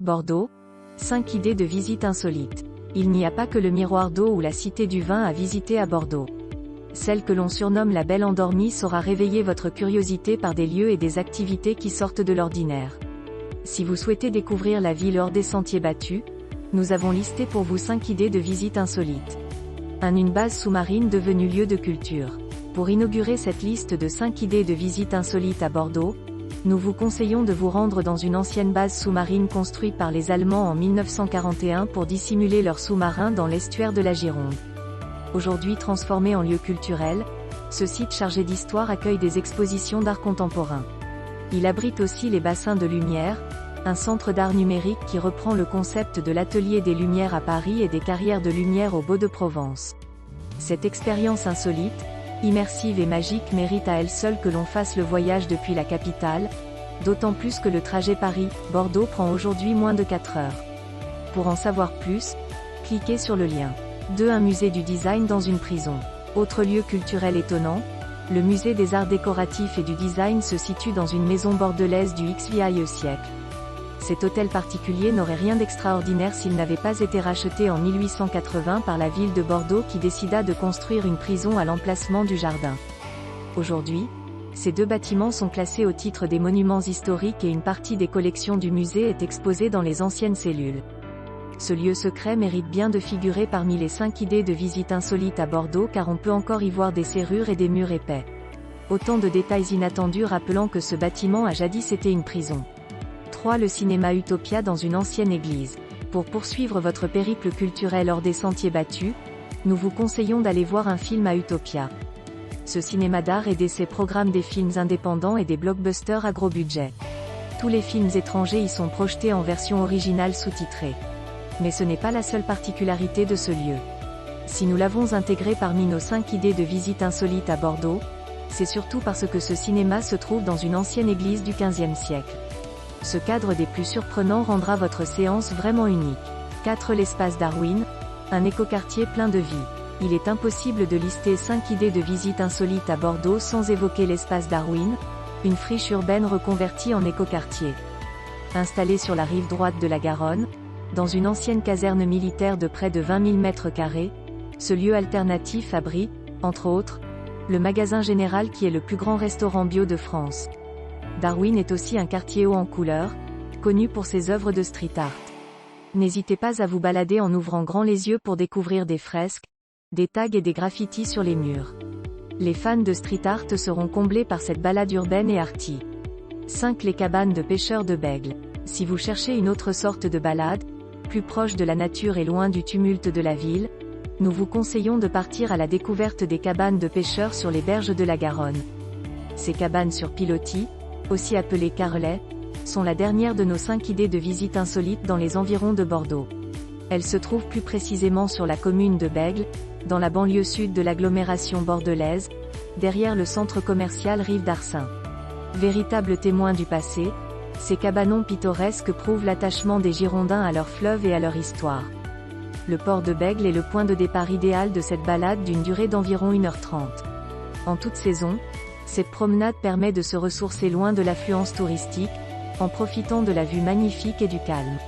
Bordeaux, 5 idées de visite insolites. Il n'y a pas que le miroir d'eau ou la cité du vin à visiter à Bordeaux. Celle que l'on surnomme la Belle Endormie saura réveiller votre curiosité par des lieux et des activités qui sortent de l'ordinaire. Si vous souhaitez découvrir la ville hors des sentiers battus, nous avons listé pour vous 5 idées de visite insolites. Une base sous-marine devenue lieu de culture. Pour inaugurer cette liste de 5 idées de visite insolites à Bordeaux, nous vous conseillons de vous rendre dans une ancienne base sous-marine construite par les Allemands en 1941 pour dissimuler leurs sous-marins dans l'estuaire de la Gironde. Aujourd'hui transformé en lieu culturel, ce site chargé d'histoire accueille des expositions d'art contemporain. Il abrite aussi les bassins de lumière, un centre d'art numérique qui reprend le concept de l'atelier des Lumières à Paris et des carrières de lumière au Baux-de-Provence. Cette expérience insolite, immersive et magique mérite à elle seule que l'on fasse le voyage depuis la capitale, d'autant plus que le trajet Paris-Bordeaux prend aujourd'hui moins de 4 heures. Pour en savoir plus, cliquez sur le lien. 2. Un musée du design dans une prison. Autre lieu culturel étonnant, le musée des arts décoratifs et du design se situe dans une maison bordelaise du XVIe siècle. Cet hôtel particulier n'aurait rien d'extraordinaire s'il n'avait pas été racheté en 1880 par la ville de Bordeaux qui décida de construire une prison à l'emplacement du jardin. Aujourd'hui, ces 2 bâtiments sont classés au titre des monuments historiques et une partie des collections du musée est exposée dans les anciennes cellules. Ce lieu secret mérite bien de figurer parmi les 5 idées de visite insolites à Bordeaux car on peut encore y voir des serrures et des murs épais. Autant de détails inattendus rappelant que ce bâtiment a jadis été une prison. 3. Le cinéma Utopia dans une ancienne église. Pour poursuivre votre périple culturel hors des sentiers battus, nous vous conseillons d'aller voir un film à Utopia. Ce cinéma d'art et d'essai programme des films indépendants et des blockbusters à gros budget. Tous les films étrangers y sont projetés en version originale sous-titrée. Mais ce n'est pas la seule particularité de ce lieu. Si nous l'avons intégré parmi nos 5 idées de visite insolites à Bordeaux, c'est surtout parce que ce cinéma se trouve dans une ancienne église du XVe siècle. Ce cadre des plus surprenants rendra votre séance vraiment unique. 4. L'espace Darwin, un écoquartier plein de vie. Il est impossible de lister 5 idées de visite insolites à Bordeaux sans évoquer l'espace Darwin, une friche urbaine reconvertie en écoquartier. Installé sur la rive droite de la Garonne, dans une ancienne caserne militaire de près de 20 000 m², ce lieu alternatif abrite, entre autres, le magasin général qui est le plus grand restaurant bio de France. Darwin est aussi un quartier haut en couleur, connu pour ses œuvres de street art. N'hésitez pas à vous balader en ouvrant grand les yeux pour découvrir des fresques, des tags et des graffitis sur les murs. Les fans de street art seront comblés par cette balade urbaine et arty. 5. Les cabanes de pêcheurs de Bègle. Si vous cherchez une autre sorte de balade, plus proche de la nature et loin du tumulte de la ville, nous vous conseillons de partir à la découverte des cabanes de pêcheurs sur les berges de la Garonne. Ces cabanes sur pilotis, aussi appelées carrelets, sont la dernière de nos 5 idées de visite insolites dans les environs de Bordeaux. Elles se trouvent plus précisément sur la commune de Bègle, dans la banlieue sud de l'agglomération bordelaise, derrière le centre commercial Rive d'Arcin. Véritables témoins du passé, ces cabanons pittoresques prouvent l'attachement des Girondins à leur fleuve et à leur histoire. Le port de Bègle est le point de départ idéal de cette balade d'une durée d'environ 1h30. En toute saison, cette promenade permet de se ressourcer loin de l'affluence touristique, en profitant de la vue magnifique et du calme.